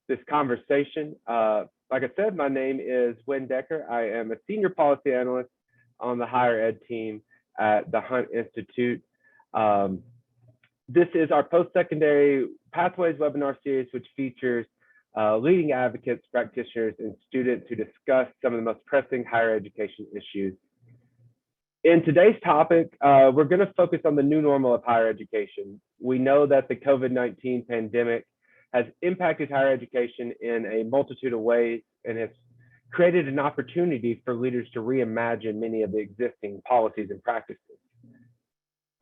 this conversation. Like I said, my name is Wynn Decker. I am a senior policy analyst on the higher ed team at the Hunt Institute. This is our post-secondary pathways webinar series, which features leading advocates, practitioners, and students who discuss some of the most pressing higher education issues. In today's topic, we're going to focus on the new normal of higher education. We know that the COVID-19 pandemic has impacted higher education in a multitude of ways and has created an opportunity for leaders to reimagine many of the existing policies and practices.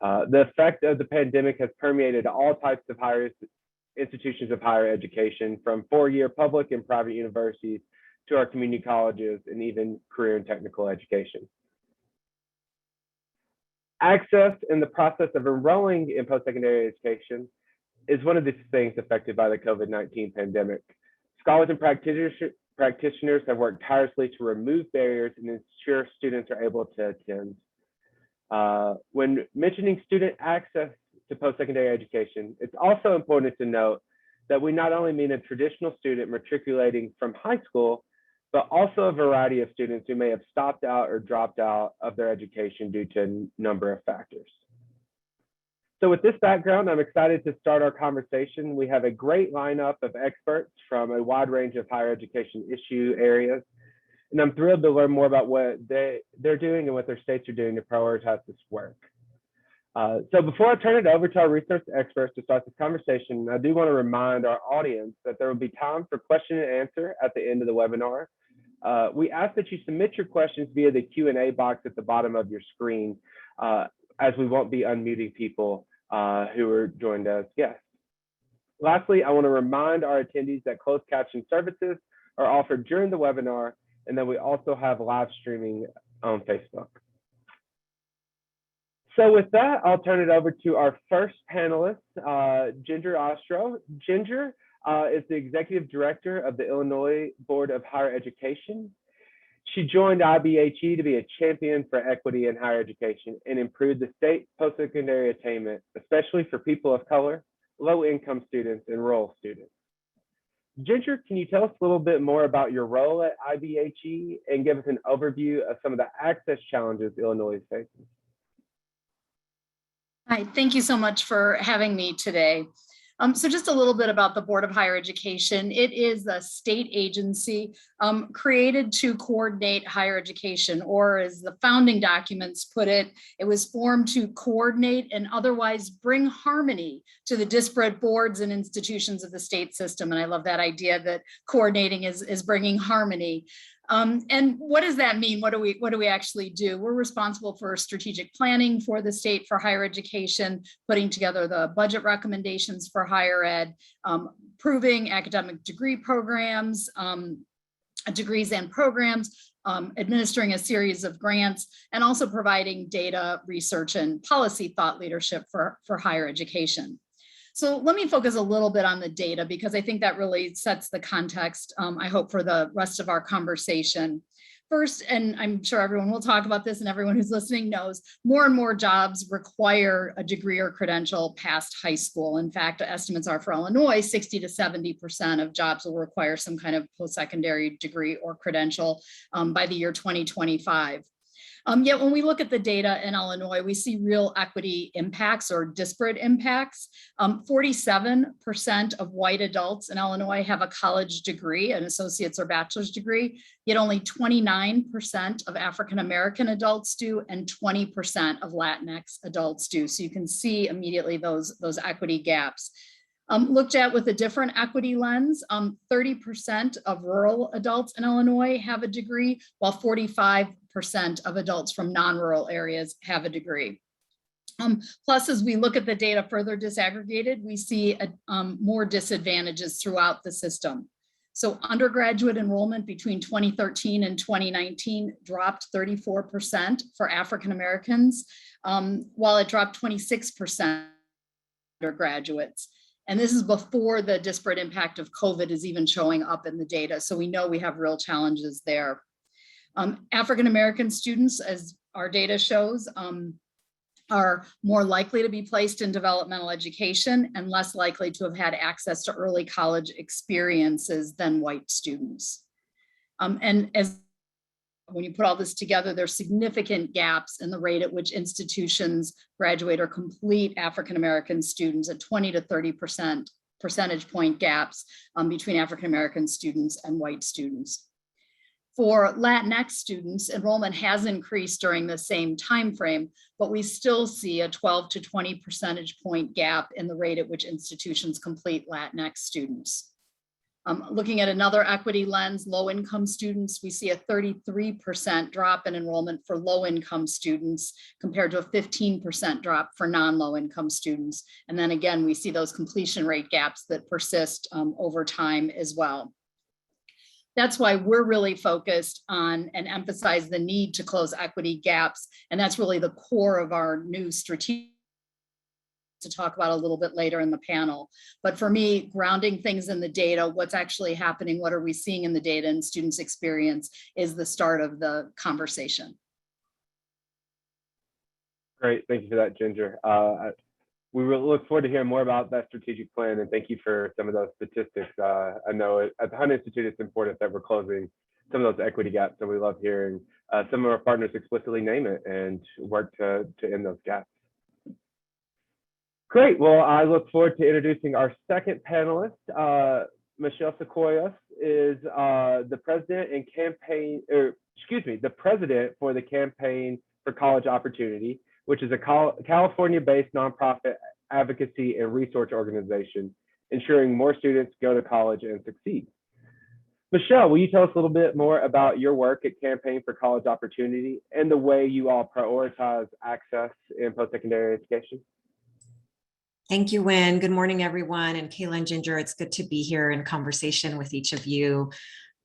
The effect of the pandemic has permeated all types of higher institutions of higher education, from four-year public and private universities to our community colleges and even career and technical education. Access in the process of enrolling in post-secondary education is one of the things affected by the COVID-19 pandemic. Scholars and practitioners have worked tirelessly to remove barriers and ensure students are able to attend. When mentioning student access to post-secondary education, it's also important to note that we not only mean a traditional student matriculating from high school, but also a variety of students who may have stopped out or dropped out of their education due to a number of factors. So with this background, I'm excited to start our conversation. We have a great lineup of experts from a wide range of higher education issue areas, and I'm thrilled to learn more about what they're doing and what their states are doing to prioritize this work. So before I turn it over to our research experts to start this conversation, I do want to remind our audience that there will be time for question and answer at the end of the webinar. We ask that you submit your questions via the Q&A box at the bottom of your screen, as we won't be unmuting people who are joined as guests. Lastly, I want to remind our attendees that closed caption services are offered during the webinar, and then we also have live streaming on Facebook. So with that, I'll turn it over to our first panelist, Ginger Ostro. Ginger is the Executive Director of the Illinois Board of Higher Education. She joined IBHE to be a champion for equity in higher education and improve the state post-secondary attainment, especially for people of color, low-income students, and rural students. Ginger, can you tell us a little bit more about your role at IBHE and give us an overview of some of the access challenges Illinois is facing? Hi, thank you so much for having me today. So just a little bit about the Board of Higher Education. It is a state agency created to coordinate higher education, or as the founding documents put it, it was formed to coordinate and otherwise bring harmony to the disparate boards and institutions of the state system. And I love that idea that coordinating is bringing harmony. And what does that mean? What do we actually do? We're responsible for strategic planning for the state for higher education, putting together the budget recommendations for higher ed, approving academic degree programs, degrees and programs, administering a series of grants, and also providing data, research, and policy thought leadership for higher education. So let me focus a little bit on the data, because I think that really sets the context, I hope, for the rest of our conversation. First, and I'm sure everyone will talk about this and everyone who's listening knows, more and more jobs require a degree or credential past high school. In fact, estimates are for Illinois, 60 to 70% of jobs will require some kind of post-secondary degree or credential by the year 2025. Yet when we look at the data in Illinois, we see real equity impacts or disparate impacts. 47% of white adults in Illinois have a college degree, an associate's or bachelor's degree, yet only 29% of African-American adults do, and 20% of Latinx adults do. So you can see immediately those equity gaps. Looked at with a different equity lens, 30% of rural adults in Illinois have a degree, while 45% of adults from non-rural areas have a degree. Plus, as we look at the data further disaggregated, we see more disadvantages throughout the system. So undergraduate enrollment between 2013 and 2019 dropped 34% for African Americans, while it dropped 26% undergraduates. And this is before the disparate impact of COVID is even showing up in the data. So we know we have real challenges there. African-American students, as our data shows, are more likely to be placed in developmental education and less likely to have had access to early college experiences than white students. And as when you put all this together, there's significant gaps in the rate at which institutions graduate or complete African-American students at 20 to 30% percentage point gaps between African-American students and white students. For Latinx students, enrollment has increased during the same time frame, but we still see a 12 to 20 percentage point gap in the rate at which institutions complete Latinx students. Looking at another equity lens, low-income students, we see a 33% drop in enrollment for low-income students compared to a 15% drop for non-low-income students. And then again, we see those completion rate gaps that persist over time as well. That's why we're really focused on and emphasize the need to close equity gaps. And that's really the core of our new strategic to talk about a little bit later in the panel. But for me, grounding things in the data, what's actually happening, what are we seeing in the data and students' experience is the start of the conversation. Great, thank you for that, Ginger. We will look forward to hearing more about that strategic plan, and thank you for some of those statistics. I know at the Hunt Institute, it's important that we're closing some of those equity gaps, so we love hearing some of our partners explicitly name it and work to end those gaps. Great. Well, I look forward to introducing our second panelist. Michelleiguedos is the president and the president for the Campaign for College Opportunity, which is a California-based nonprofit advocacy and research organization, ensuring more students go to college and succeed. Michelle, will you tell us a little bit more about your work at Campaign for College Opportunity and the way you all prioritize access in post-secondary education? Thank you, Wynn. Good morning, everyone. And Kayla and Ginger, it's good to be here in conversation with each of you.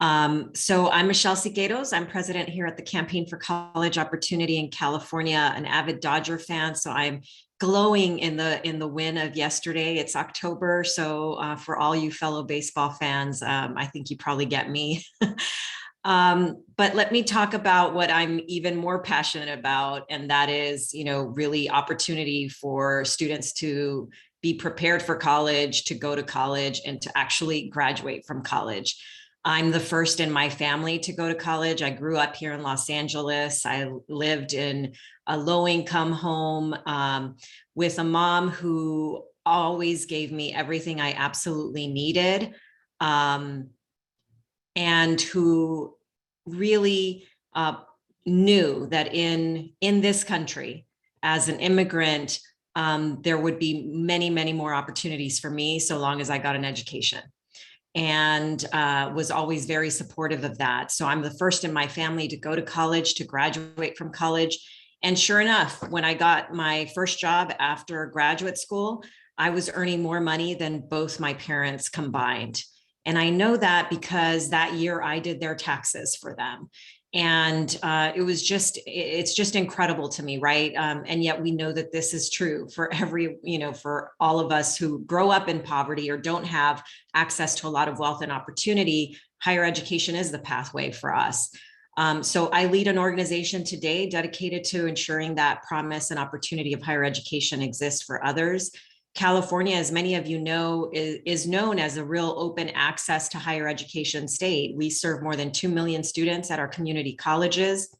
So I'm Michelleiguedos. I'm president here at the Campaign for College Opportunity in California, an avid Dodger fan. So I'm glowing in the win of yesterday. It's October. So for all you fellow baseball fans, I think you probably get me. But let me talk about what I'm even more passionate about, and that is, really opportunity for students to be prepared for college, to go to college, and to actually graduate from college. I'm the first in my family to go to college. I grew up here in Los Angeles. I lived in a low-income home with a mom who always gave me everything I absolutely needed. And who really knew that in this country, as an immigrant, there would be many, many more opportunities for me so long as I got an education, and was always very supportive of that. So I'm the first in my family to go to college, to graduate from college. And sure enough, when I got my first job after graduate school, I was earning more money than both my parents combined. And I know that because that year I did their taxes for them. And it's just incredible to me, right? And yet we know that this is true for for all of us who grow up in poverty or don't have access to a lot of wealth and opportunity. Higher education is the pathway for us. So I lead an organization today dedicated to ensuring that promise and opportunity of higher education exists for others. California, as many of you know, is known as a real open access to higher education state. We serve more than 2 million students at our community colleges.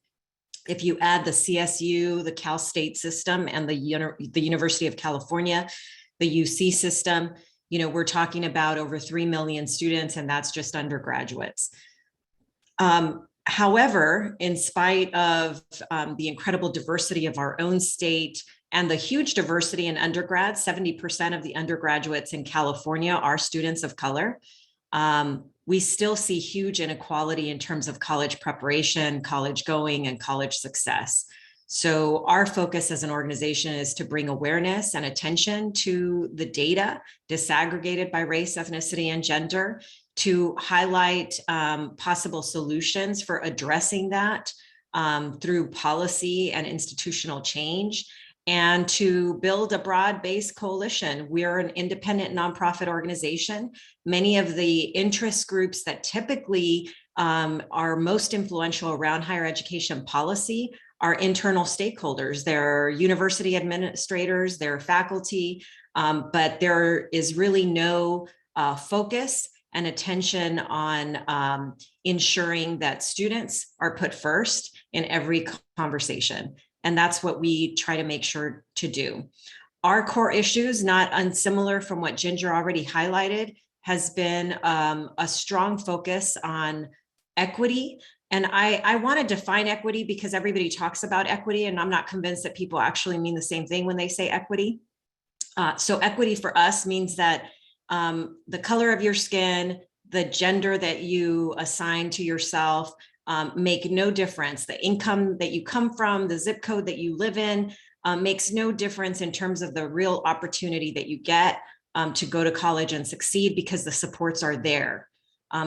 If you add the CSU, the Cal State system, and the University of California, the UC system, we're talking about over 3 million students, and that's just undergraduates. However, in spite of the incredible diversity of our own state, and the huge diversity in undergrads, 70% of the undergraduates in California are students of color. We still see huge inequality in terms of college preparation, college going, and college success. So our focus as an organization is to bring awareness and attention to the data disaggregated by race, ethnicity, and gender, to highlight possible solutions for addressing that through policy and institutional change, and to build a broad-based coalition. We're an independent nonprofit organization. Many of the interest groups that typically are most influential around higher education policy our internal stakeholders, their university administrators, their faculty, but there is really no focus and attention on ensuring that students are put first in every conversation. And that's what we try to make sure to do. Our core issues, not unsimilar from what Ginger already highlighted, has been a strong focus on equity. And I want to define equity because everybody talks about equity, and I'm not convinced that people actually mean the same thing when they say equity. So equity for us means that the color of your skin, the gender that you assign to yourself, make no difference. The income that you come from, the zip code that you live in, makes no difference in terms of the real opportunity that you get to go to college and succeed, because the supports are there.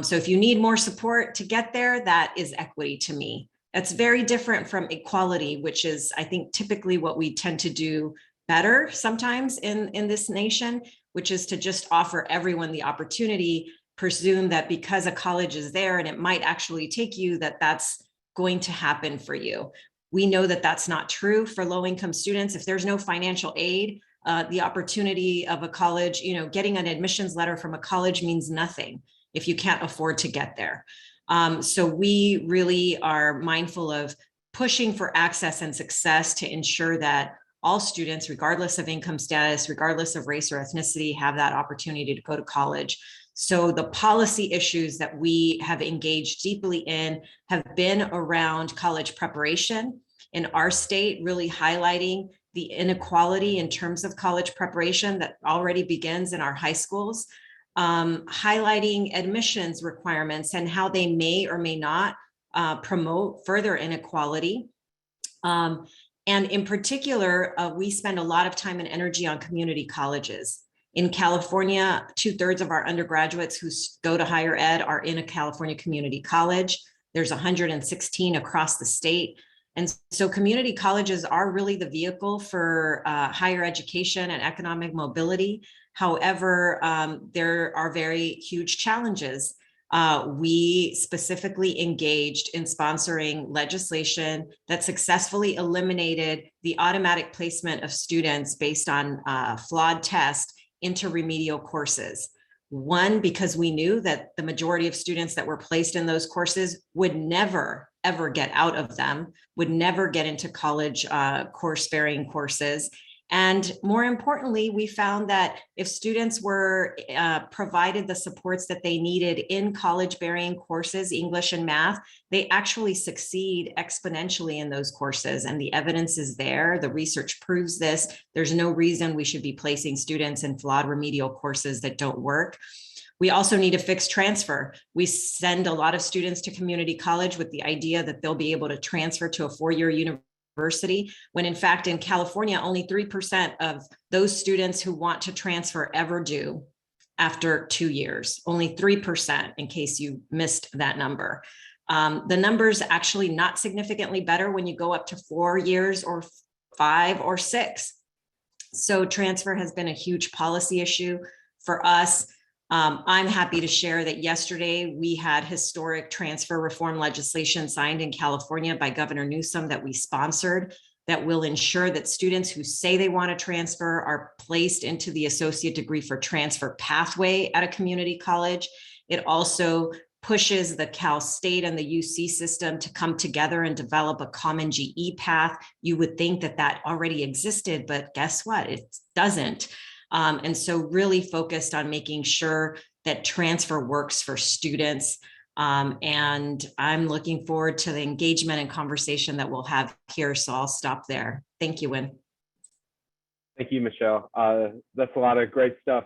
So if you need more support to get there, that is equity to me. That's very different from equality, which is, I think, typically what we tend to do better sometimes in this nation, which is to just offer everyone the opportunity, presume that because a college is there and it might actually take you, that that's going to happen for you. We know that that's not true for low-income students. If there's no financial aid, the opportunity of a college, getting an admissions letter from a college means nothing if you can't afford to get there. So we really are mindful of pushing for access and success to ensure that all students, regardless of income status, regardless of race or ethnicity, have that opportunity to go to college. So the policy issues that we have engaged deeply in have been around college preparation in our state, really highlighting the inequality in terms of college preparation that already begins in our high schools, highlighting admissions requirements and how they may or may not promote further inequality. And in particular, we spend a lot of time and energy on community colleges. In California, 2/3 of our undergraduates who go to higher ed are in a California community college. There's 116 across the state. And so community colleges are really the vehicle for higher education and economic mobility. However, there are very huge challenges. We specifically engaged in sponsoring legislation that successfully eliminated the automatic placement of students based on flawed tests into remedial courses. One, because we knew that the majority of students that were placed in those courses would never, ever get out of them, would never get into college course-bearing courses. And more importantly, we found that if students were provided the supports that they needed in college-bearing courses, English and math, they actually succeed exponentially in those courses. And the evidence is there. The research proves this. There's no reason we should be placing students in flawed remedial courses that don't work. We also need a fixed transfer. We send a lot of students to community college with the idea that they'll be able to transfer to a four-year university, when in fact in California, only 3% of those students who want to transfer ever do after 2 years, only 3%, in case you missed that number. The number's actually not significantly better when you go up to 4 years or 5 or 6. So transfer has been a huge policy issue for us. I'm happy to share that yesterday we had historic transfer reform legislation signed in California by Governor Newsom that we sponsored, that will ensure that students who say they want to transfer are placed into the associate degree for transfer pathway at a community college. It also pushes the Cal State and the UC system to come together and develop a common GE path. You would think that that already existed, but guess what? It doesn't. And so really focused on making sure that transfer works for students. And I'm looking forward to the engagement and conversation that we'll have here. So I'll stop there. Thank you, Wynn. Thank you, Michelle. That's a lot of great stuff.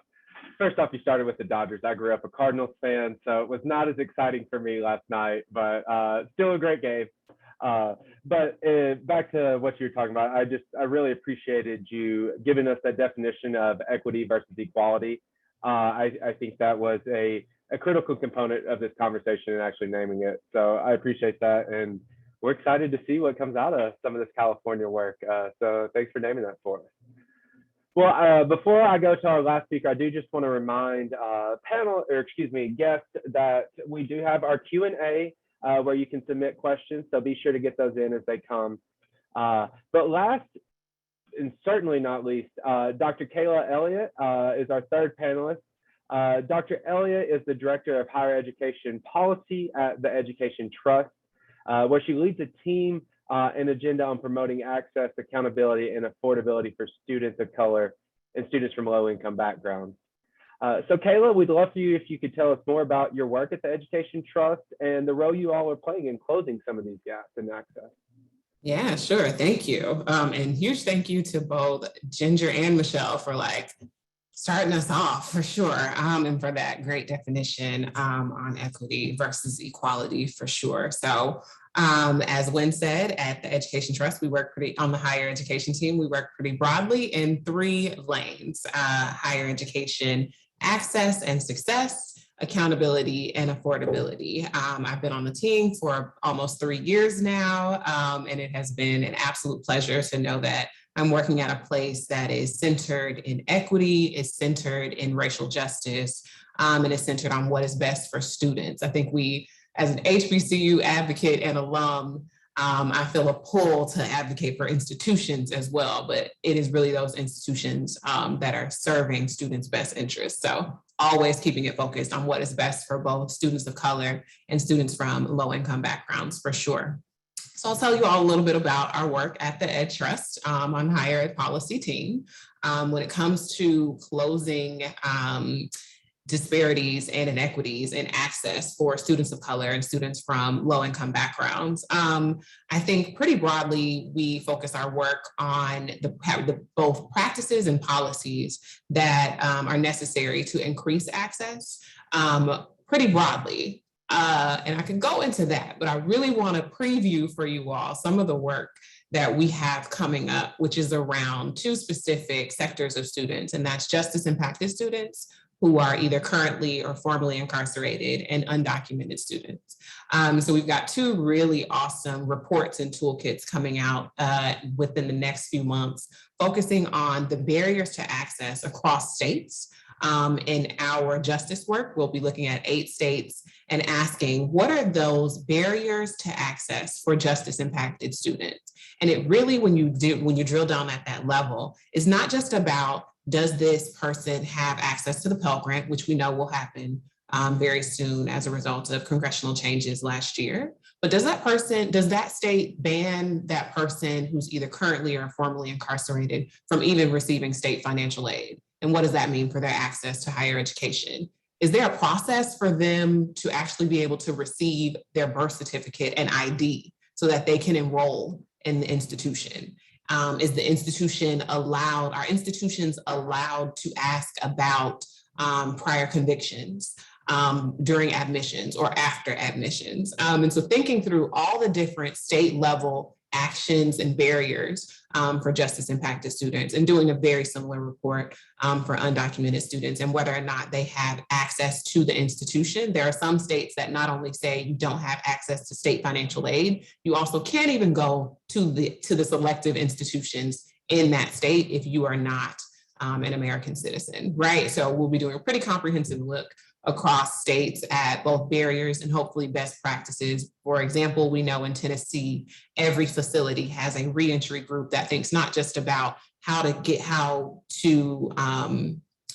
First off, you started with the Dodgers. I grew up a Cardinals fan, so it was not as exciting for me last night, but still a great game. But back to what you were talking about, I really appreciated you giving us that definition of equity versus equality. I think that was a critical component of this conversation and actually naming it. So I appreciate that. And we're excited to see what comes out of some of this California work. So thanks for naming that for us. Well, before I go to our last speaker, I do just want to remind guests that we do have our Q&A where you can submit questions. So be sure to get those in as they come. But last and certainly not least, Dr. Kayla Elliott is our third panelist. Dr. Elliott is the Director of Higher Education Policy at the Education Trust, where she leads a team and agenda on promoting access, accountability, and affordability for students of color and students from low-income backgrounds. So Kayla, we'd love for you if you could tell us more about your work at the Education Trust and the role you all are playing in closing some of these gaps in access. Yeah, sure. Thank you. And huge thank you to both Ginger and Michelle for starting us off for sure. And for that great definition on equity versus equality for sure. So as Wynn said, at the Education Trust, we work on the higher education team, we work pretty broadly in 3 lanes: higher education access and success, accountability, and affordability. I've been on the team for almost 3 years now, and it has been an absolute pleasure to know that I'm working at a place that is centered in equity, is centered in racial justice, and is centered on what is best for students. I think we, as an HBCU advocate and alum, I feel a pull to advocate for institutions as well, but it is really those institutions that are serving students' best interests. So always keeping it focused on what is best for both students of color and students from low-income backgrounds for sure. So I'll tell you all a little bit about our work at the Ed Trust on higher ed policy team. When it comes to closing disparities and inequities in access for students of color and students from low-income backgrounds. I think pretty broadly, we focus our work on the both practices and policies that are necessary to increase access pretty broadly. And I can go into that, but I really want to preview for you all some of the work that we have coming up, which is around 2 specific sectors of students, and that's justice impacted students who are either currently or formerly incarcerated, and undocumented students. So we've got 2 really awesome reports and toolkits coming out within the next few months, focusing on the barriers to access across states. In our justice work, we'll be looking at 8 states and asking, what are those barriers to access for justice impacted students? And it really, when you drill down at that level, is not just about, does this person have access to the Pell Grant, which we know will happen very soon as a result of congressional changes last year, but does that state ban that person who's either currently or formerly incarcerated from even receiving state financial aid? And what does that mean for their access to higher education? Is there a process for them to actually be able to receive their birth certificate and ID so that they can enroll in the institution? Is the institution allowed, are institutions allowed to ask about prior convictions during admissions or after admissions? And so thinking through all the different state level actions and barriers for justice impacted students, and doing a very similar report for undocumented students and whether or not they have access to the institution. There are some states that not only say you don't have access to state financial aid, you also can't even go to the selective institutions in that state if you are not an American citizen, right? So we'll be doing a pretty comprehensive look across states at both barriers and hopefully best practices. For example, we know in Tennessee, every facility has a reentry group that thinks not just about how to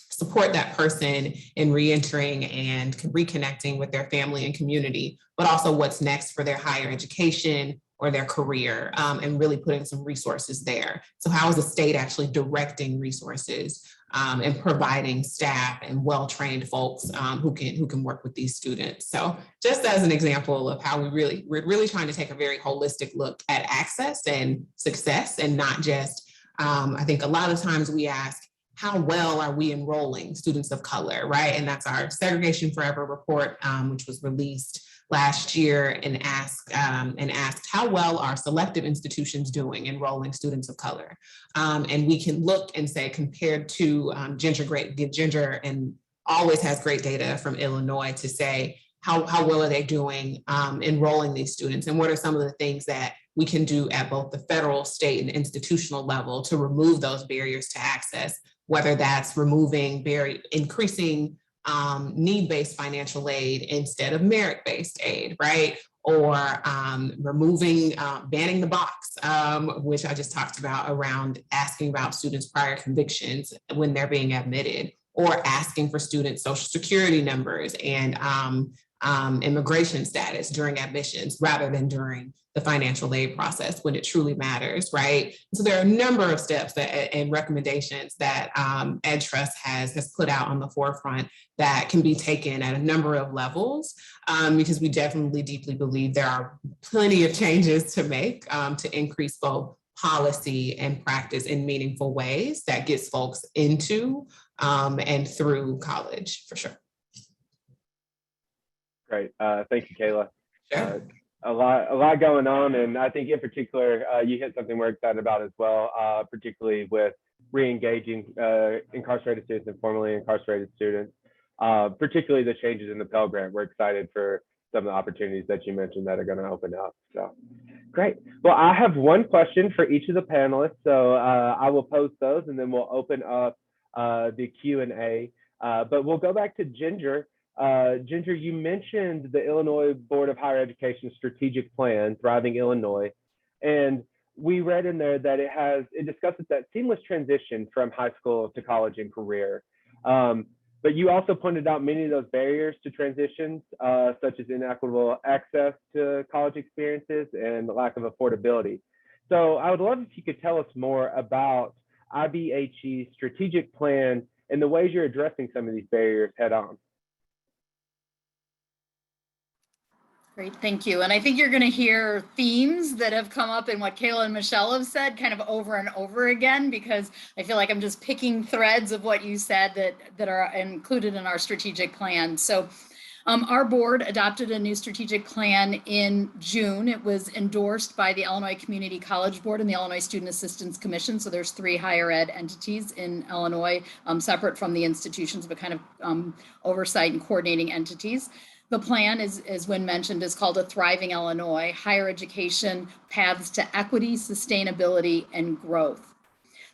support that person in reentering and reconnecting with their family and community, but also what's next for their higher education or their career, and really putting some resources there. So how is the state actually directing resources and providing staff and well-trained folks who can work with these students? So just as an example of how we're really trying to take a very holistic look at access and success, and not just, I think a lot of times we ask, how well are we enrolling students of color, right? And that's our Segregation Forever report, which was released last year, and asked how well are selective institutions doing enrolling students of color. And we can look and say, compared to Ginger and always has great data from Illinois to say, how well are they doing enrolling these students? And what are some of the things that we can do at both the federal, state, and institutional level to remove those barriers to access, whether that's increasing need-based financial aid instead of merit-based aid, right? Or removing, banning the box, which I just talked about around asking about students' prior convictions when they're being admitted, or asking for students' social security numbers and immigration status during admissions rather than during the financial aid process when it truly matters, right? So there are a number of steps and recommendations that Ed Trust has put out on the forefront that can be taken at a number of levels, because we definitely deeply believe there are plenty of changes to make to increase both policy and practice in meaningful ways that gets folks into and through college, for sure. Great. Thank you, Kayla. Sure. A lot going on, and I think in particular, you hit something we're excited about as well, particularly with re-engaging incarcerated students and formerly incarcerated students, particularly the changes in the Pell Grant. We're excited for some of the opportunities that you mentioned that are going to open up. So great. Well, I have one question for each of the panelists, so I will post those and then we'll open up the Q&A, but we'll go back to Ginger. Ginger, you mentioned the Illinois Board of Higher Education strategic plan, Thriving Illinois, and we read in there that it discusses that seamless transition from high school to college and career. But you also pointed out many of those barriers to transitions, such as inequitable access to college experiences and the lack of affordability. So I would love if you could tell us more about IBHE's strategic plan and the ways you're addressing some of these barriers head on. Great, thank you. And I think you're going to hear themes that have come up in what Kayla and Michelle have said kind of over and over again, because I feel like I'm just picking threads of what you said that are included in our strategic plan. So our board adopted a new strategic plan in June. It was endorsed by the Illinois Community College Board and the Illinois Student Assistance Commission. So there's 3 higher ed entities in Illinois, separate from the institutions, but kind of oversight and coordinating entities. The plan is, as Wynn mentioned, is called A Thriving Illinois, Higher Education Paths to Equity, Sustainability, and Growth.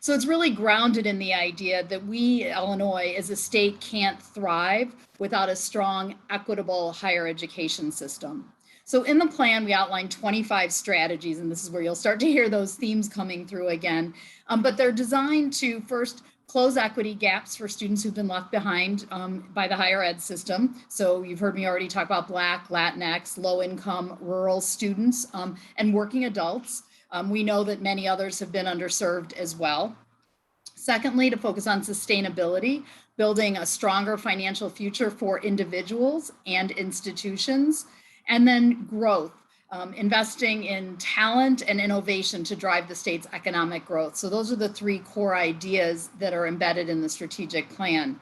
So it's really grounded in the idea that we, Illinois, as a state, can't thrive without a strong, equitable higher education system. So in the plan, we outlined 25 strategies, and this is where you'll start to hear those themes coming through again. But they're designed to first close equity gaps for students who've been left behind by the higher ed system. So you've heard me already talk about Black, Latinx, low-income, rural students, and working adults. We know that many others have been underserved as well. Secondly, to focus on sustainability, building a stronger financial future for individuals and institutions, and then growth. Investing in talent and innovation to drive the state's economic growth. So those are the 3 core ideas that are embedded in the strategic plan.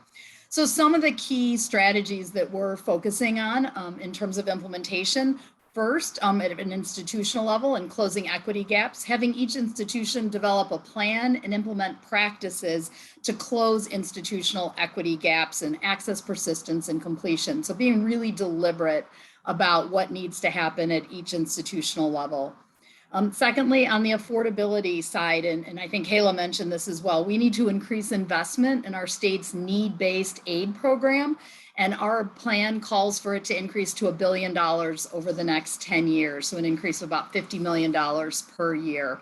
So some of the key strategies that we're focusing on in terms of implementation, first, at an institutional level and closing equity gaps, having each institution develop a plan and implement practices to close institutional equity gaps and access persistence and completion. So being really deliberate about what needs to happen at each institutional level. Secondly, on the affordability side, and I think Kayla mentioned this as well, we need to increase investment in our state's need-based aid program, and our plan calls for it to increase to $1 billion over the next 10 years, so an increase of about $50 million per year.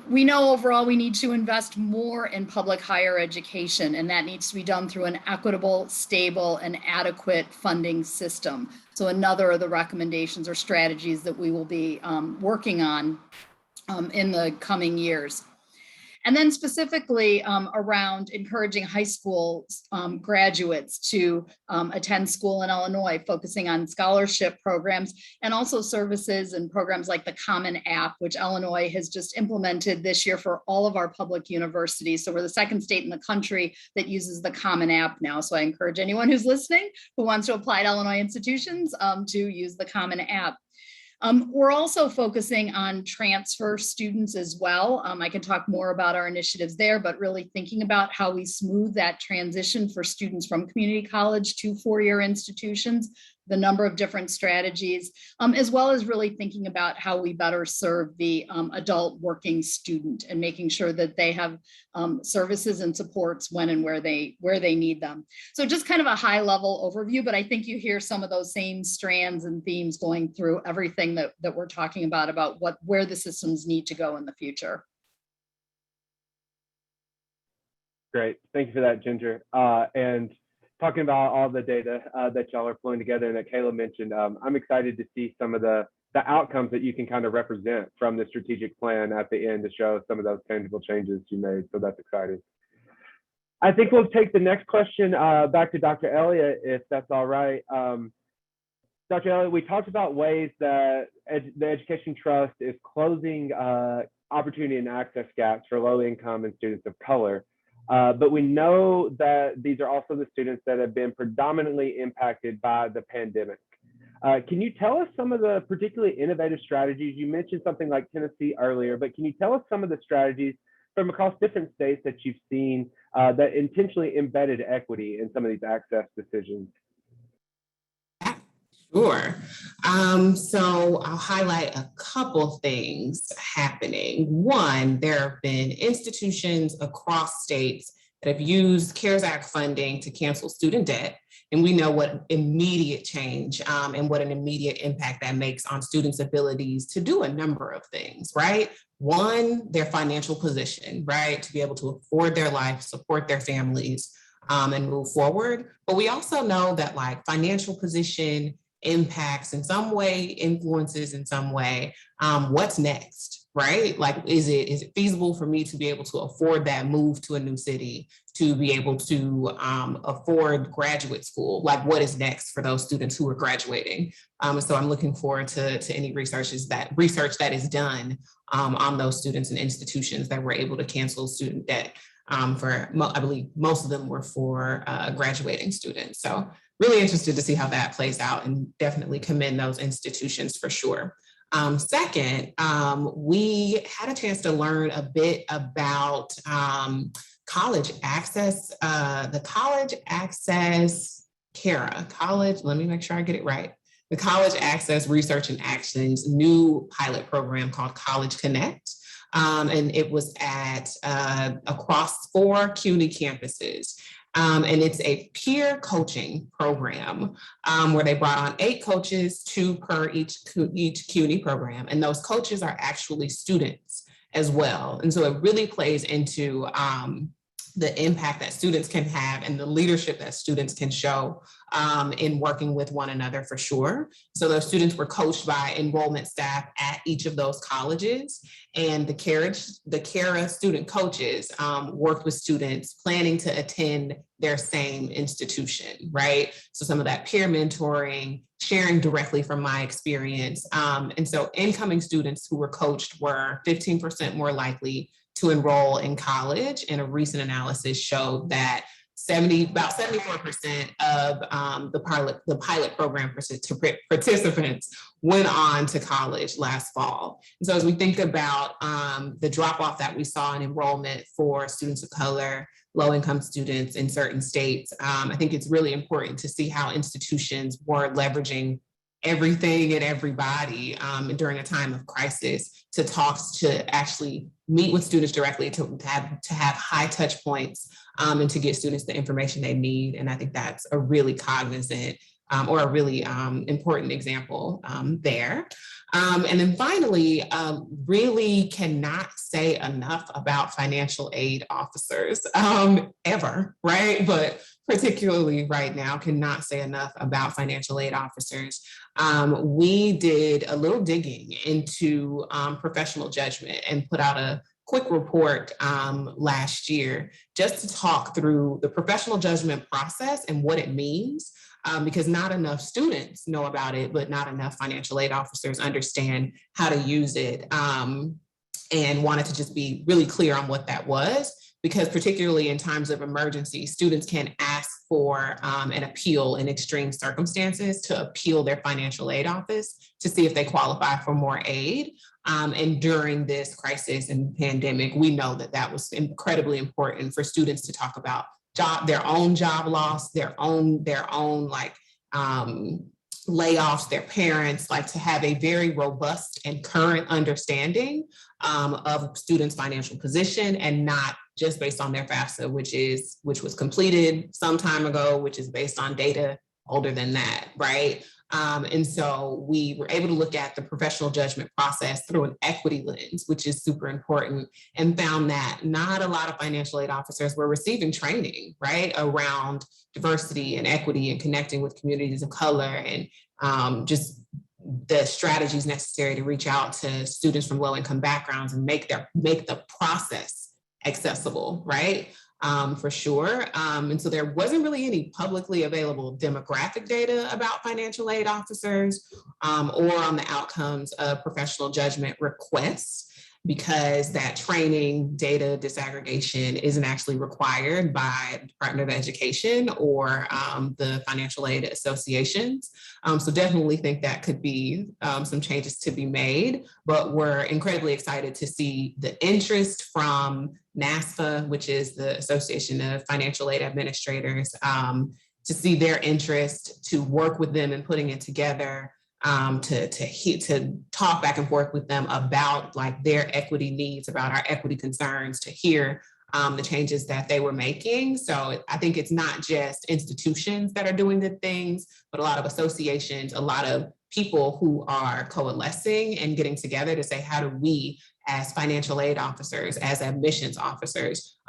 We know overall we need to invest more in public higher education, and that needs to be done through an equitable, stable, and adequate funding system. So another of the recommendations or strategies that we will be working on in the coming years. And then specifically around encouraging high school graduates to attend school in Illinois, focusing on scholarship programs and also services and programs like the Common App, which Illinois has just implemented this year for all of our public universities. So we're the 2nd state in the country that uses the Common App now. So I encourage anyone who's listening who wants to apply to Illinois institutions to use the Common App. We're also focusing on transfer students as well. I can talk more about our initiatives there, but really thinking about how we smooth that transition for students from community college to 4-year institutions. the number of different strategies, as well as really thinking about how we better serve the adult working student and making sure that they have services and supports when and where they need them. So just kind of a high level overview, but I think you hear some of those same strands and themes going through everything that we're talking about where the systems need to go in the future. Great, thank you for that, Ginger. And talking about all the data that y'all are pulling together and that Kayla mentioned, I'm excited to see some of the outcomes that you can kind of represent from the strategic plan at the end to show some of those tangible changes you made. So that's exciting. I think we'll take the next question back to Dr. Elliott, if that's all right. Dr. Elliott, we talked about ways that the Education Trust is closing opportunity and access gaps for low income and students of color. But we know that these are also the students that have been predominantly impacted by the pandemic. Can you tell us some of the particularly innovative strategies? You mentioned something like Tennessee earlier, but can you tell us some of the strategies from across different states that you've seen that intentionally embedded equity in some of these access decisions? Sure. So I'll highlight a couple things happening. One, there have been institutions across states that have used CARES Act funding to cancel student debt. And we know what immediate change and what an immediate impact that makes on students' abilities to do a number of things, right? One, their financial position, right? To be able to afford their life, support their families, and move forward. But we also know that like financial position impacts in some way, influences in some way, what's next, right? Like, is it feasible for me to be able to afford that move to a new city, to be able to afford graduate school? Like, what is next for those students who are graduating? So I'm looking forward to any research that is done on those students and institutions that were able to cancel student debt. I believe most of them were for graduating students. So really interested to see how that plays out and definitely commend those institutions for sure. Second, we had a chance to learn a bit about college access, the college access let me make sure I get it right. The College Access Research and Action's new pilot program called College Connect. And it was at across 4 CUNY campuses. And it's a peer coaching program where they brought on 8 coaches, 2 per each CUNY program. And those coaches are actually students as well. And so it really plays into the impact that students can have and the leadership that students can show in working with one another for sure. So those students were coached by enrollment staff at each of those colleges, and the CARA student coaches worked with students planning to attend their same institution, right? So some of that peer mentoring, sharing directly from my experience. And so incoming students who were coached were 15% more likely to enroll in college, and a recent analysis showed that about 74% of the pilot program participants went on to college last fall. And so as we think about the drop off that we saw in enrollment for students of color, low-income students in certain states, I think it's really important to see how institutions were leveraging everything and everybody during a time of crisis to actually meet with students directly, to have high touch points and to get students the information they need. And I think that's a really cognizant or a really important example there. And then finally, really cannot say enough about financial aid officers ever, right? But particularly right now, cannot say enough about financial aid officers. We did a little digging into professional judgment and put out a quick report last year just to talk through the professional judgment process and what it means. Because not enough students know about it, but not enough financial aid officers understand how to use it, and wanted to just be really clear on what that was, because particularly in times of emergency, students can ask for an appeal in extreme circumstances to appeal their financial aid office to see if they qualify for more aid. And during this crisis and pandemic, we know that that was incredibly important for students to talk about their own job loss, their own like layoffs, their parents, like to have a very robust and current understanding of students' financial position, and not just based on their FAFSA, which was completed some time ago, which is based on data older than that, right? And so we were able to look at the professional judgment process through an equity lens, which is super important, and found that not a lot of financial aid officers were receiving training, right, around diversity and equity and connecting with communities of color, and just the strategies necessary to reach out to students from low-income backgrounds and make the process accessible, right? For sure. And so there wasn't really any publicly available demographic data about financial aid officers or on the outcomes of professional judgment requests, because that training data disaggregation isn't actually required by the Department of Education or the financial aid associations. So definitely think that could be some changes to be made, but we're incredibly excited to see the interest from NASFA, which is the Association of Financial Aid Administrators, to see their interest, to work with them in putting it together, to talk back and forth with them about like their equity needs, about our equity concerns, to hear the changes that they were making. So I think it's not just institutions that are doing good things, but a lot of associations, a lot of people who are coalescing and getting together to say, how do we as financial aid officers, as admissions officers,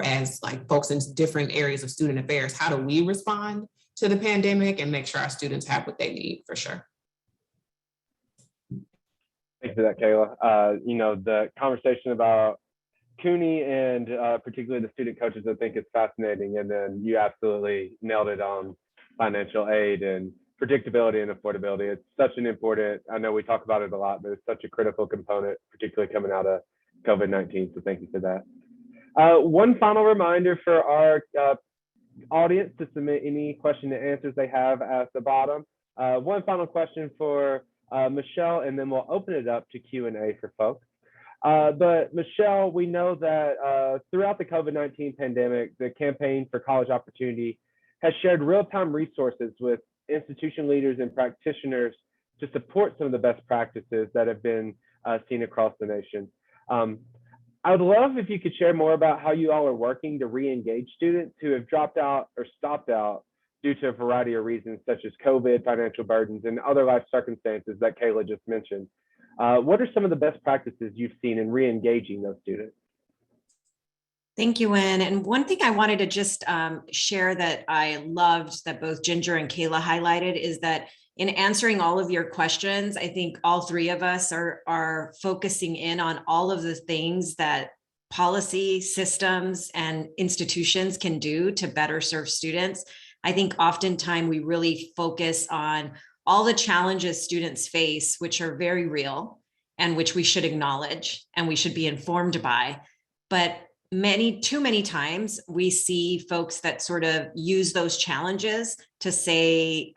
as like folks in different areas of student affairs, how do we respond to the pandemic and make sure our students have what they need, for sure. Thanks for that, Kayla. The conversation about CUNY and particularly the student coaches, I think is fascinating. And then you absolutely nailed it on financial aid and predictability and affordability. It's such an important, I know we talk about it a lot, but it's such a critical component, particularly coming out of COVID-19. So thank you for that. One final reminder for our audience to submit any question and answers they have at the bottom. One final question for Michelle, and then we'll open it up to Q&A for folks. But Michelle, we know that throughout the COVID-19 pandemic, the Campaign for College Opportunity has shared real-time resources with institution leaders and practitioners to support some of the best practices that have been seen across the nation. I would love if you could share more about how you all are working to re-engage students who have dropped out or stopped out due to a variety of reasons, such as COVID, financial burdens, and other life circumstances that Kayla just mentioned. What are some of the best practices you've seen in re-engaging those students? Thank you, Wynn. And one thing I wanted to just share that I loved that both Ginger and Kayla highlighted is that in answering all of your questions, I think all three of us are focusing in on all of the things that policy, systems, and institutions can do to better serve students. I think oftentimes we really focus on all the challenges students face, which are very real and which we should acknowledge and we should be informed by. But too many times we see folks that sort of use those challenges to say,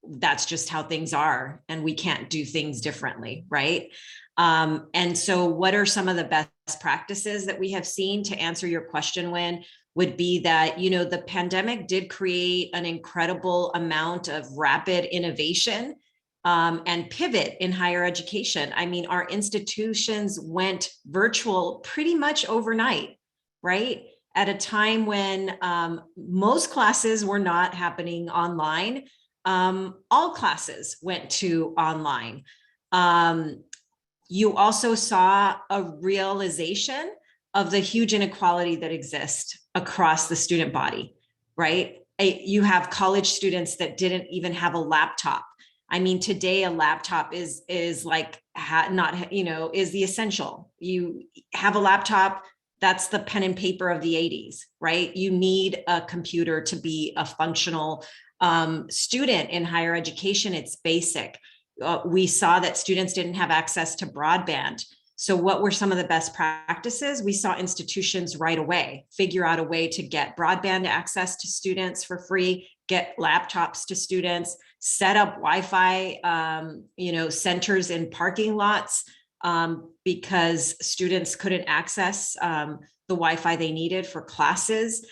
that's just how things are and we can't do things differently, right? And so what are some of the best practices that we have seen, to answer your question, Wynn, would be that, the pandemic did create an incredible amount of rapid innovation and pivot in higher education. I mean, our institutions went virtual pretty much overnight, right? At a time when most classes were not happening online. All classes went to online. You also saw a realization of the huge inequality that exists across the student body, right? You have college students that didn't even have a laptop. I mean, today a laptop is like is the essential. You have a laptop, that's the pen and paper of the 80s, right? You need a computer to be a functional student in higher education. It's basic. We saw that students didn't have access to broadband. So what were some of the best practices? We saw institutions right away figure out a way to get broadband access to students for free, get laptops to students, set up Wi-Fi, centers in parking lots because students couldn't access the Wi-Fi they needed for classes.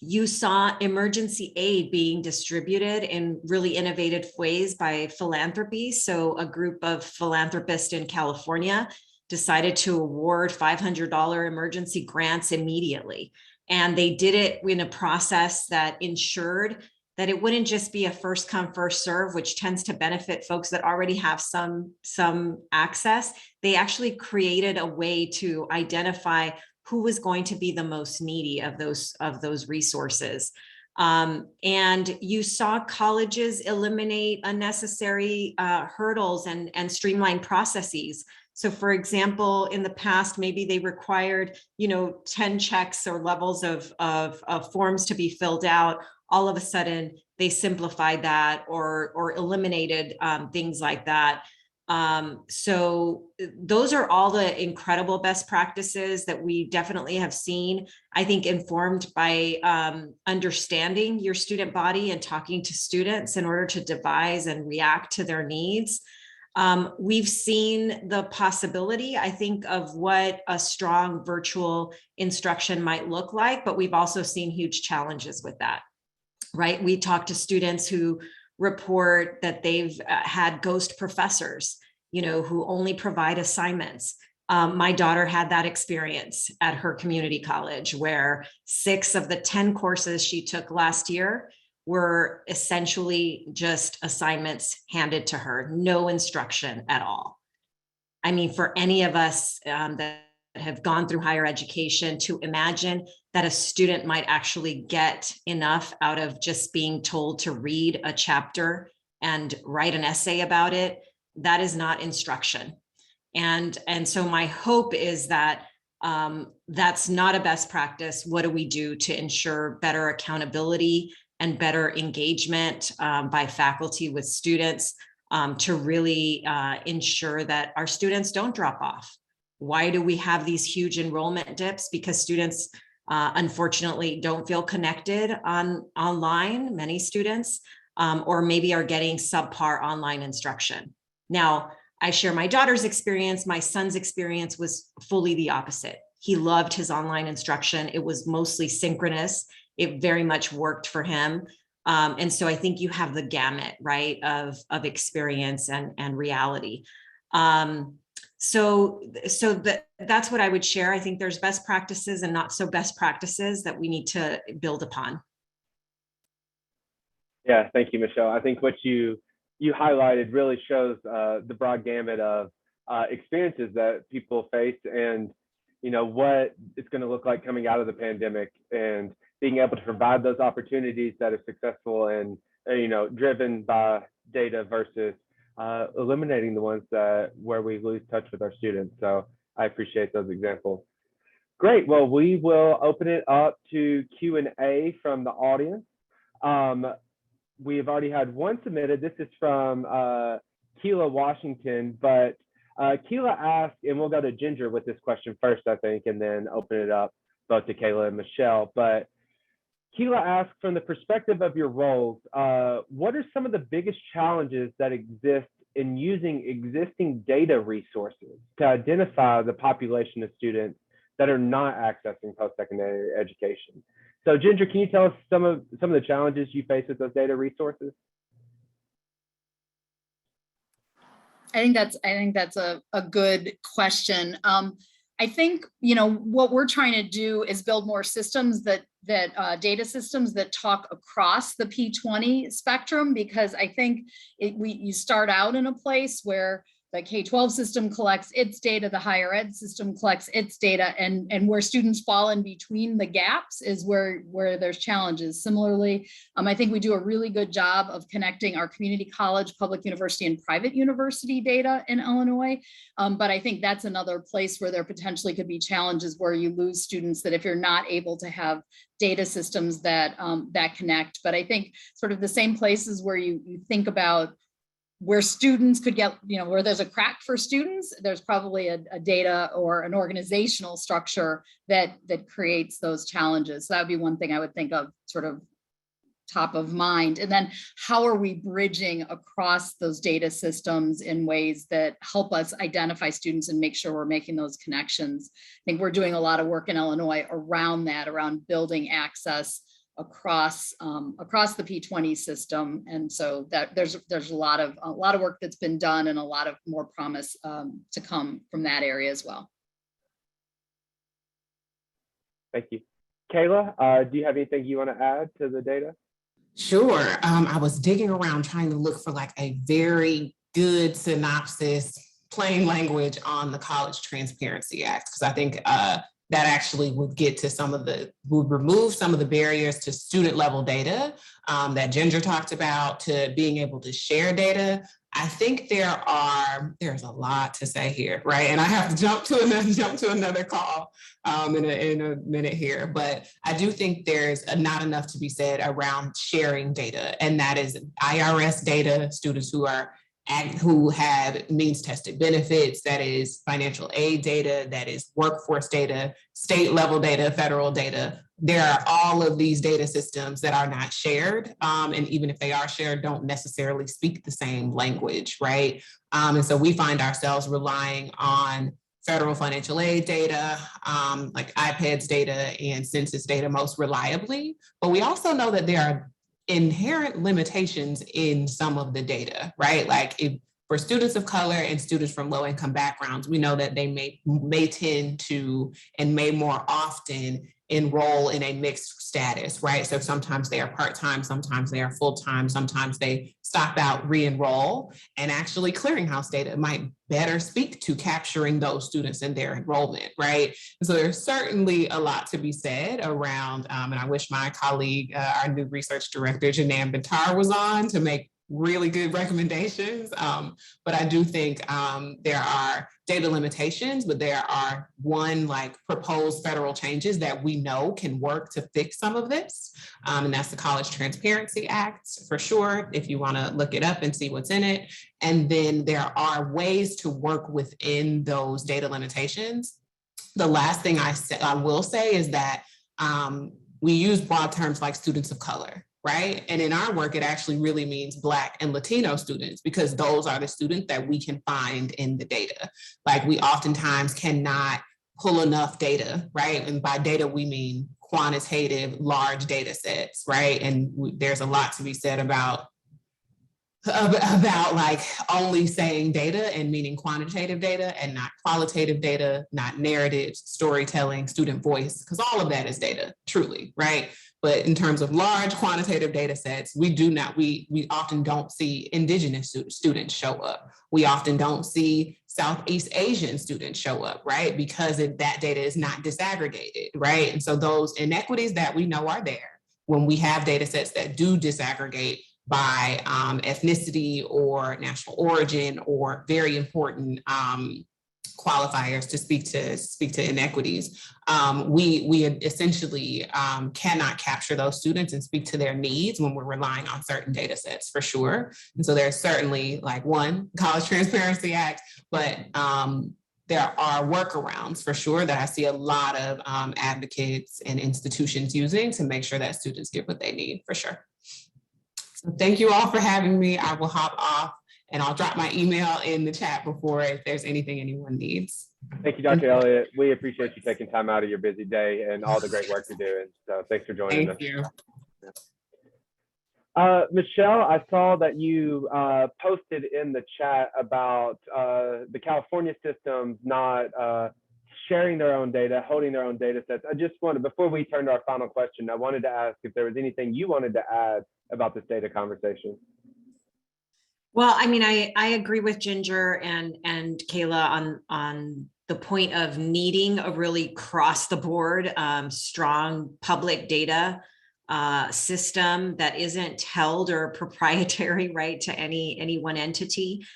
You saw emergency aid being distributed in really innovative ways by philanthropy. So a group of philanthropists in California decided to award $500 emergency grants immediately. And they did it in a process that ensured that it wouldn't just be a first come, first serve, which tends to benefit folks that already have some access. They actually created a way to identify who was going to be the most needy of those resources. And you saw colleges eliminate unnecessary hurdles and streamline processes. So for example, in the past, maybe they required, 10 checks or levels of forms to be filled out. All of a sudden, they simplified that or eliminated things like that. So those are all the incredible best practices that we definitely have seen, I think, informed by understanding your student body and talking to students in order to devise and react to their needs. We've seen the possibility, I think, of what a strong virtual instruction might look like, but we've also seen huge challenges with that, right? We talk to students who report that they've had ghost professors, who only provide assignments. My daughter had that experience at her community college where 6 of the 10 courses she took last year were essentially just assignments handed to her, no instruction at all. I mean, for any of us that have gone through higher education to imagine that a student might actually get enough out of just being told to read a chapter and write an essay about it, that is not instruction. And so my hope is that that's not a best practice. What do we do to ensure better accountability and better engagement by faculty with students to really ensure that our students don't drop off? Why do we have these huge enrollment dips? Because students unfortunately don't feel connected online, many students, or maybe are getting subpar online instruction. Now, I share my daughter's experience. My son's experience was fully the opposite. He loved his online instruction. It was mostly synchronous. It very much worked for him. And so I think you have the gamut, right, of experience and reality. So that's what I would share. I think there's best practices and not so best practices that we need to build upon. Yeah, thank you, Michelle. I think what you highlighted really shows the broad gamut of experiences that people face and, what it's going to look like coming out of the pandemic and being able to provide those opportunities that are successful and, driven by data versus eliminating the ones where we lose touch with our students. So I appreciate those examples. Great. Well, we will open it up to Q&A from the audience. We have already had one submitted. This is from Keela Washington, but Keela asked, and we'll go to Ginger with this question first, I think, and then open it up both to Kayla and Michelle. But Keela asked, from the perspective of your roles, what are some of the biggest challenges that exist in using existing data resources to identify the population of students that are not accessing post-secondary education? So Ginger, can you tell us some of the challenges you face with those data resources? I think that's a good question. I think, what we're trying to do is build more systems that data systems that talk across the P20 spectrum, because I think you start out in a place where the K-12 system collects its data, the higher ed system collects its data, and where students fall in between the gaps is where there's challenges. Similarly, I think we do a really good job of connecting our community college, public university, and private university data in Illinois. But I think that's another place where there potentially could be challenges where you lose students that if you're not able to have data systems that connect. But I think sort of the same places where you think about where students could get, where there's a crack for students, there's probably a data or an organizational structure that creates those challenges. So that would be one thing I would think of sort of top of mind. And then how are we bridging across those data systems in ways that help us identify students and make sure we're making those connections? I think we're doing a lot of work in Illinois around that, around building access across the P20 system. And so that there's a lot of work that's been done and a lot of more promise to come from that area as well. Thank you. Kayla, do you have anything you want to add to the data? Sure. I was digging around trying to look for like a very good synopsis, plain language on the College Transparency Act, because I think that actually would get to would remove some of the barriers to student level data that Ginger talked about, to being able to share data. I think there's a lot to say here, right? And I have to jump to another call in a minute here, but I do think there's not enough to be said around sharing data, and that is IRS data, students who have means tested benefits, that is financial aid data, that is workforce data, state level data, federal data. There are all of these data systems that are not shared. And even if they are shared, don't necessarily speak the same language, right? And so we find ourselves relying on federal financial aid data, like IPEDS data and census data most reliably. But we also know that there are inherent limitations in some of the data, right? Like for students of color and students from low income backgrounds, we know that they may tend to and may more often enroll in a mixed status, right? So sometimes they are part-time, sometimes they are full-time, sometimes they stop out, re-enroll, and actually clearinghouse data might better speak to capturing those students in their enrollment, right? And so there's certainly a lot to be said around, and I wish my colleague, our new research director, Janan Bintar, was on to make really good recommendations. But I do think there are data limitations, but there are like proposed federal changes that we know can work to fix some of this. And that's the College Transparency Act for sure, if you want to look it up and see what's in it. And then there are ways to work within those data limitations. The last thing I will say is that we use broad terms like students of color, right? And in our work, it actually really means Black and Latino students, because those are the students that we can find in the data. Like we oftentimes cannot pull enough data, right? And by data, we mean quantitative, large data sets, right? And there's a lot to be said about like only saying data and meaning quantitative data and not qualitative data, not narratives, storytelling, student voice, because all of that is data, truly, right? But in terms of large quantitative data sets, we often don't see Indigenous students show up. We often don't see Southeast Asian students show up, right? Because that data is not disaggregated, right? And so those inequities that we know are there, when we have data sets that do disaggregate by ethnicity or national origin or very important qualifiers to speak to inequities, we essentially cannot capture those students and speak to their needs when we're relying on certain data sets, for sure. And so there's certainly like one College Transparency Act, but there are workarounds for sure that I see a lot of advocates and institutions using to make sure that students get what they need, for sure. So thank you all for having me. I will hop off and I'll drop my email in the chat before if there's anything anyone needs. Thank you, Dr. Elliott. We appreciate you taking time out of your busy day and all the great work you're doing. So thanks for joining us. Thank you. Michelle, I saw that you posted in the chat about the California systems not sharing their own data, holding their own data sets. I just wanted, before we turn to our final question, I wanted to ask if there was anything you wanted to add about this data conversation. Well, I mean, I agree with Ginger and Kayla on the point of needing a really cross the board, strong public data system that isn't held or proprietary, right, to any one entity.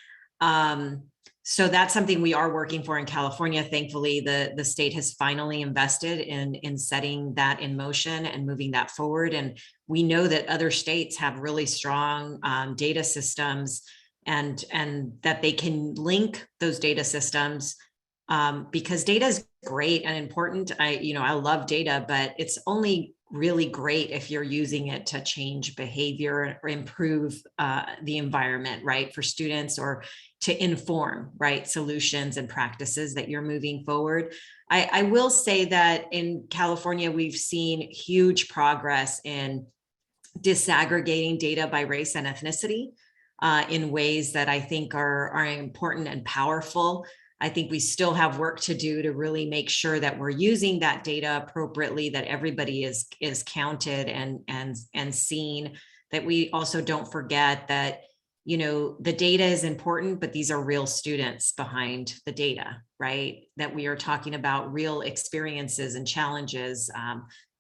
So that's something we are working for in California. Thankfully, the state has finally invested in setting that in motion and moving that forward. And we know that other states have really strong data systems and that they can link those data systems because data is great and important. I love data, but it's only really great if you're using it to change behavior or improve the environment, right, for students, or to inform, right, solutions and practices that you're moving forward. I will say that in California, we've seen huge progress in disaggregating data by race and ethnicity in ways that I think are important and powerful. I think we still have work to do to really make sure that we're using that data appropriately, that everybody is counted and seen, that we also don't forget that, you know, the data is important, but these are real students behind the data, right? That we are talking about real experiences and challenges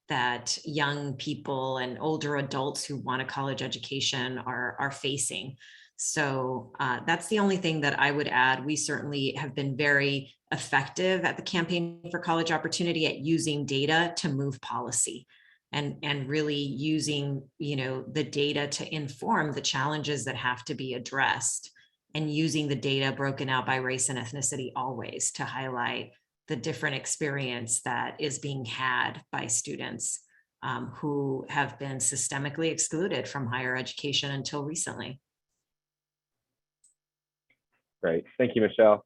that young people and older adults who want a college education are facing. So that's the only thing that I would add. We certainly have been very effective at the Campaign for College Opportunity at using data to move policy, and really using, you know, the data to inform the challenges that have to be addressed, and using the data broken out by race and ethnicity always to highlight the different experience that is being had by students who have been systemically excluded from higher education until recently. Great. Thank you, Michelle.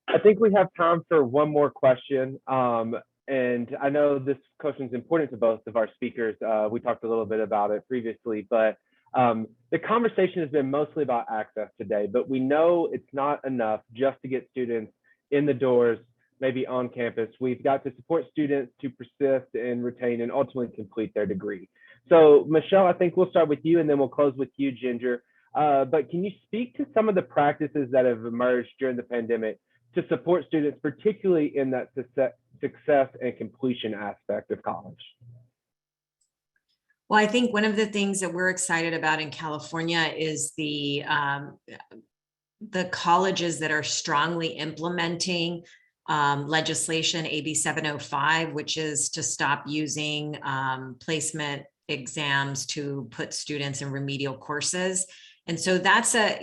I think we have time for one more question. And I know this question is important to both of our speakers. We talked a little bit about it previously, but the conversation has been mostly about access today, but we know it's not enough just to get students in the doors, maybe on campus. We've got to support students to persist and retain and ultimately complete their degree. So Michelle, I think we'll start with you and then we'll close with you, Ginger. But can you speak to some of the practices that have emerged during the pandemic to support students, particularly in that success and completion aspect of college? Well, I think one of the things that we're excited about in California is the colleges that are strongly implementing legislation AB 705, which is to stop using placement exams to put students in remedial courses. And so that's a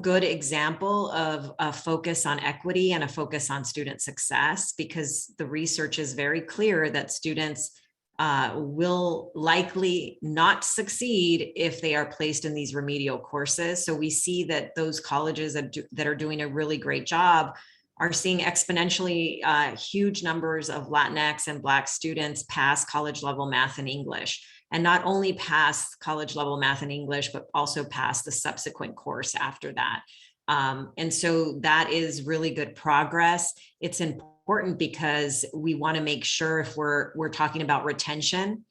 good example of a focus on equity and a focus on student success, because the research is very clear that students will likely not succeed if they are placed in these remedial courses. So we see that those colleges that are doing a really great job are seeing exponentially huge numbers of Latinx and Black students pass college level math and English. And not only pass college level math and English, but also pass the subsequent course after that. And so that is really good progress. It's important because we want to make sure, if we're talking about retention,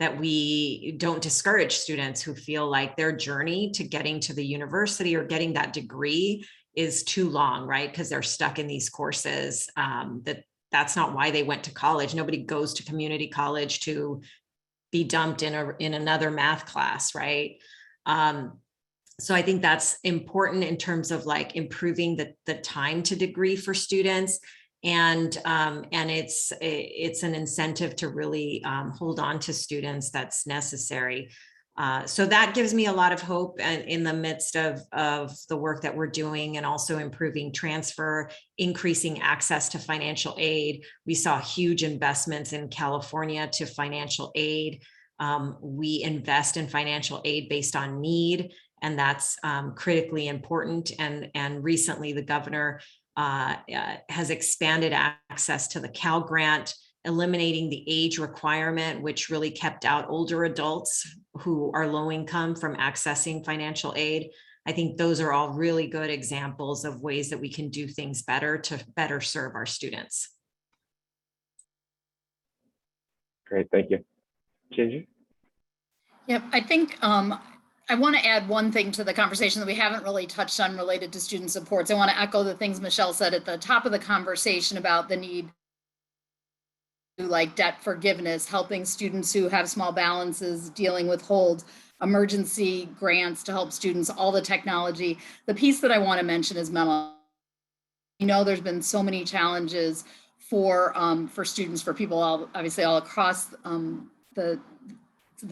that we don't discourage students who feel like their journey to getting to the university or getting that degree is too long, right? Because they're stuck in these courses. That's not why they went to college. Nobody goes to community college to be dumped in another math class, right? So I think that's important in terms of like improving the time to degree for students, and it's an incentive to really hold on to students that's necessary. So that gives me a lot of hope in the midst of the work that we're doing, and also improving transfer, increasing access to financial aid. We saw huge investments in California to financial aid. We invest in financial aid based on need, and that's critically important. And recently the governor has expanded access to the Cal Grant, eliminating the age requirement, which really kept out older adults who are low income from accessing financial aid. I think those are all really good examples of ways that we can do things better to better serve our students. Great, thank you. Ginger? Yep, I think I want to add one thing to the conversation that we haven't really touched on related to student supports. I want to echo the things Michelle said at the top of the conversation about the need to, like, debt forgiveness, helping students who have small balances, dealing with hold, emergency grants to help students, all the technology. The piece that I want to mention is mental health. You know, there's been so many challenges for students, for people obviously all across the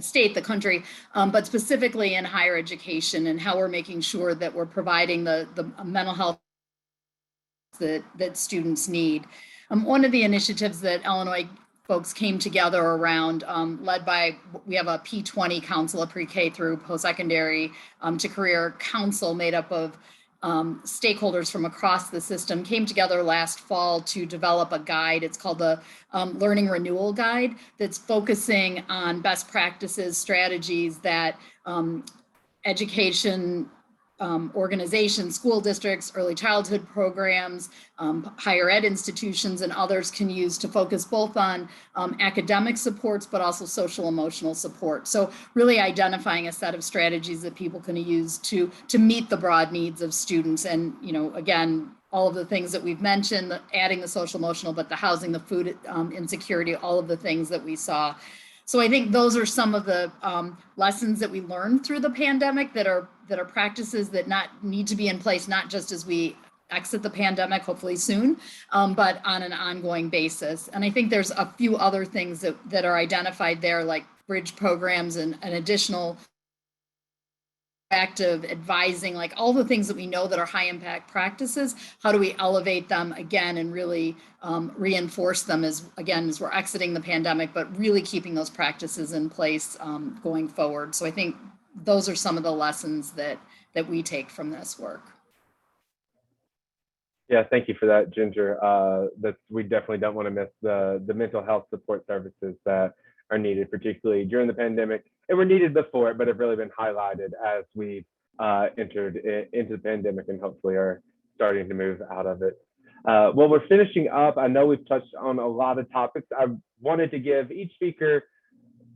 state, the country, but specifically in higher education, and how we're making sure that we're providing the mental health that students need. One of the initiatives that Illinois folks came together around, led by, we have a P20 council, a pre-K through post-secondary to career council made up of stakeholders from across the system, came together last fall to develop a guide. It's called the Learning Renewal Guide, that's focusing on best practices, strategies that education organizations, school districts, early childhood programs, higher ed institutions, and others can use to focus both on academic supports, but also social emotional support. So really identifying a set of strategies that people can use to meet the broad needs of students. And, you know, again, all of the things that we've mentioned, adding the social emotional, but the housing, the food insecurity, all of the things that we saw. So I think those are some of the lessons that we learned through the pandemic that are practices that need to be in place, not just as we exit the pandemic, hopefully soon, but on an ongoing basis. And I think there's a few other things that are identified there, like bridge programs and additional active advising, like all the things that we know that are high impact practices. How do we elevate them again and really reinforce them as we're exiting the pandemic, but really keeping those practices in place going forward. So I think those are some of the lessons that we take from this work. Yeah, thank you for that, Ginger. We definitely don't want to miss the mental health support services that are needed, particularly during the pandemic. And were needed before it, but have really been highlighted as we've entered into the pandemic and hopefully are starting to move out of it. Well, we're finishing up. I know we've touched on a lot of topics. I wanted to give each speaker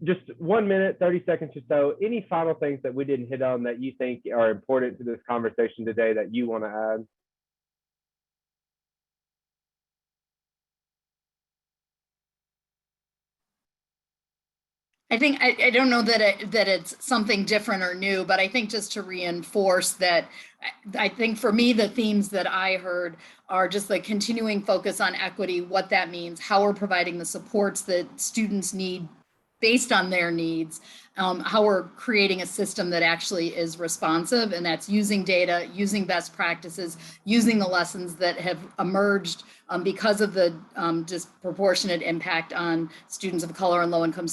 just 1 minute, 30 seconds or so. Any final things that we didn't hit on that you think are important to this conversation today that you want to add? I think I don't know that it's something different or new, but I think just to reinforce that, I think for me, the themes that I heard are just the continuing focus on equity, what that means, how we're providing the supports that students need based on their needs, how we're creating a system that actually is responsive, and that's using data, using best practices, using the lessons that have emerged because of the disproportionate impact on students of color and low-income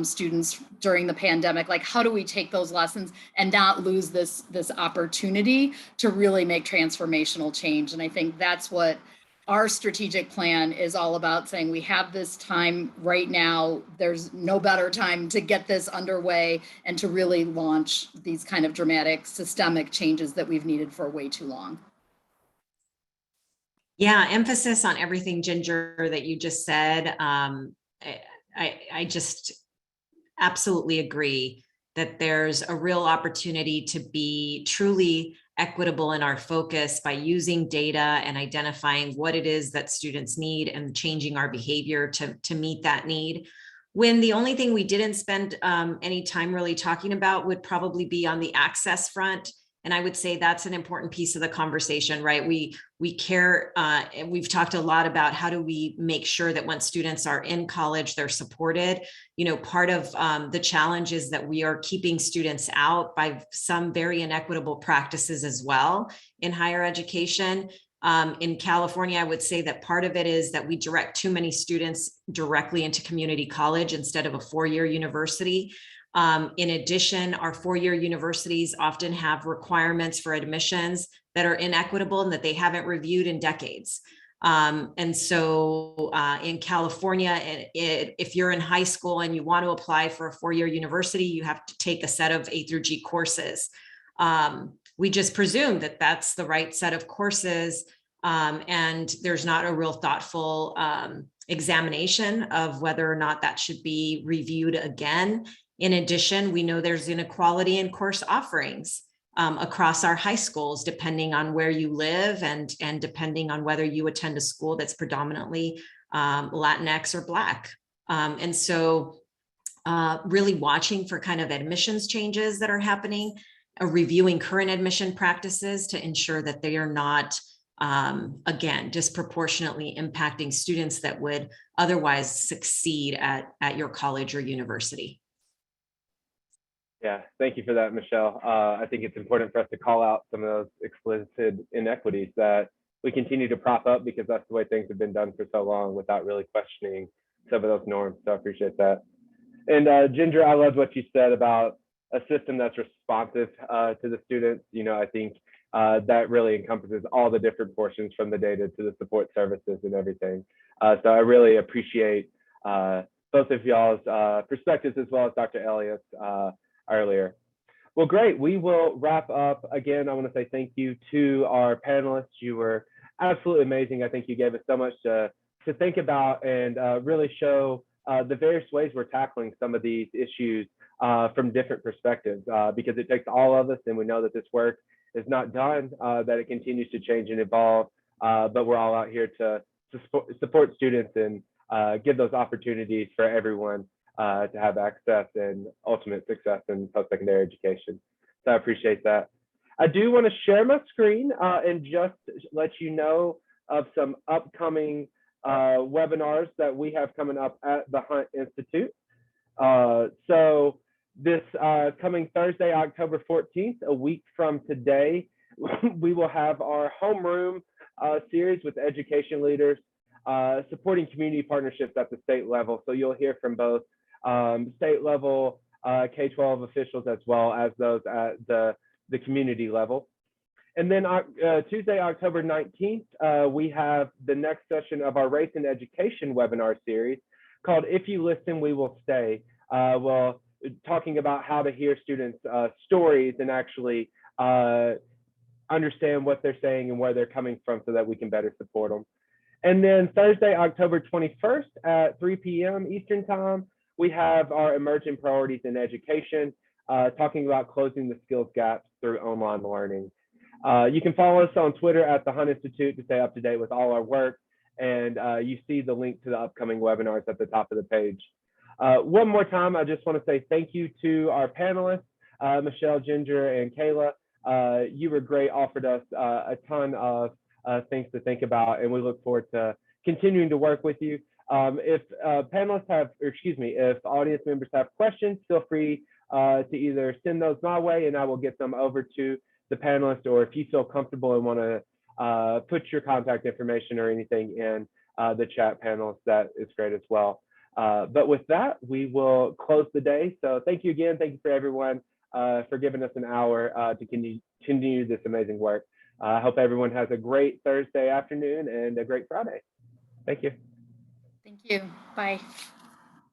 students during the pandemic. Like, how do we take those lessons and not lose this opportunity to really make transformational change? And I think that's what our strategic plan is all about, saying we have this time right now. There's no better time to get this underway and to really launch these kind of dramatic systemic changes that we've needed for way too long. Yeah, emphasis on everything, Ginger, that you just said. I just absolutely agree that there's a real opportunity to be truly equitable in our focus by using data and identifying what it is that students need and changing our behavior to meet that need. When the only thing we didn't spend any time really talking about would probably be on the access front. And I would say that's an important piece of the conversation, right? We care, and we've talked a lot about how do we make sure that when students are in college, they're supported. You know, part of the challenge is that we are keeping students out by some very inequitable practices as well in higher education. In California, I would say that part of it is that we direct too many students directly into community college instead of a four-year university. In addition, our four-year universities often have requirements for admissions that are inequitable and that they haven't reviewed in decades. And so in California, if you're in high school and you want to apply for a four-year university, you have to take a set of A through G courses. We just presume that that's the right set of courses, and there's not a real thoughtful examination of whether or not that should be reviewed again. In addition, we know there's inequality in course offerings across our high schools, depending on where you live and depending on whether you attend a school that's predominantly Latinx or Black. And so really watching for kind of admissions changes that are happening, reviewing current admission practices to ensure that they are not, again, disproportionately impacting students that would otherwise succeed at your college or university. Yeah, thank you for that, Michelle. I think it's important for us to call out some of those explicit inequities that we continue to prop up because that's the way things have been done for so long without really questioning some of those norms. So I appreciate that. And Ginger, I loved what you said about a system that's responsive to the students. You know, I think that really encompasses all the different portions from the data to the support services and everything. So I really appreciate both of y'all's perspectives as well as Dr. Elliott's earlier. Well, great. We will wrap up. Again, I want to say thank you to our panelists. You were absolutely amazing. I think you gave us so much to think about and really show the various ways we're tackling some of these issues from different perspectives, because it takes all of us, and we know that this work is not done, that it continues to change and evolve, but we're all out here to support students and give those opportunities for everyone to have access and ultimate success in post-secondary education. So I appreciate that. I do want to share my screen and just let you know of some upcoming webinars that we have coming up at the Hunt Institute. So this coming Thursday, October 14th, a week from today, we will have our homeroom series with education leaders supporting community partnerships at the state level. So you'll hear from both state level K-12 officials as well as those at the community level. And then Tuesday, October 19th, we have the next session of our Race in Education webinar series called If You Listen, We Will Stay. Well, talking about how to hear students' stories and actually understand what they're saying and where they're coming from so that we can better support them. And then Thursday, October 21st at 3 p.m. Eastern Time, we have our Emerging Priorities in Education, talking about closing the skills gaps through online learning. You can follow us on Twitter at the Hunt Institute to stay up to date with all our work. And you see the link to the upcoming webinars at the top of the page. One more time, I just want to say thank you to our panelists, Michelle, Ginger, and Kayla. You were great, offered us a ton of things to think about, and we look forward to continuing to work with you. If panelists have, or excuse me, if audience members have questions, feel free to either send those my way and I will get them over to the panelists, or if you feel comfortable and want to put your contact information or anything in the chat panels, that is great as well. But with that, we will close the day. So thank you again. Thank you for everyone for giving us an hour to continue this amazing work. I hope everyone has a great Thursday afternoon and a great Friday. Thank you. Thank you. Bye.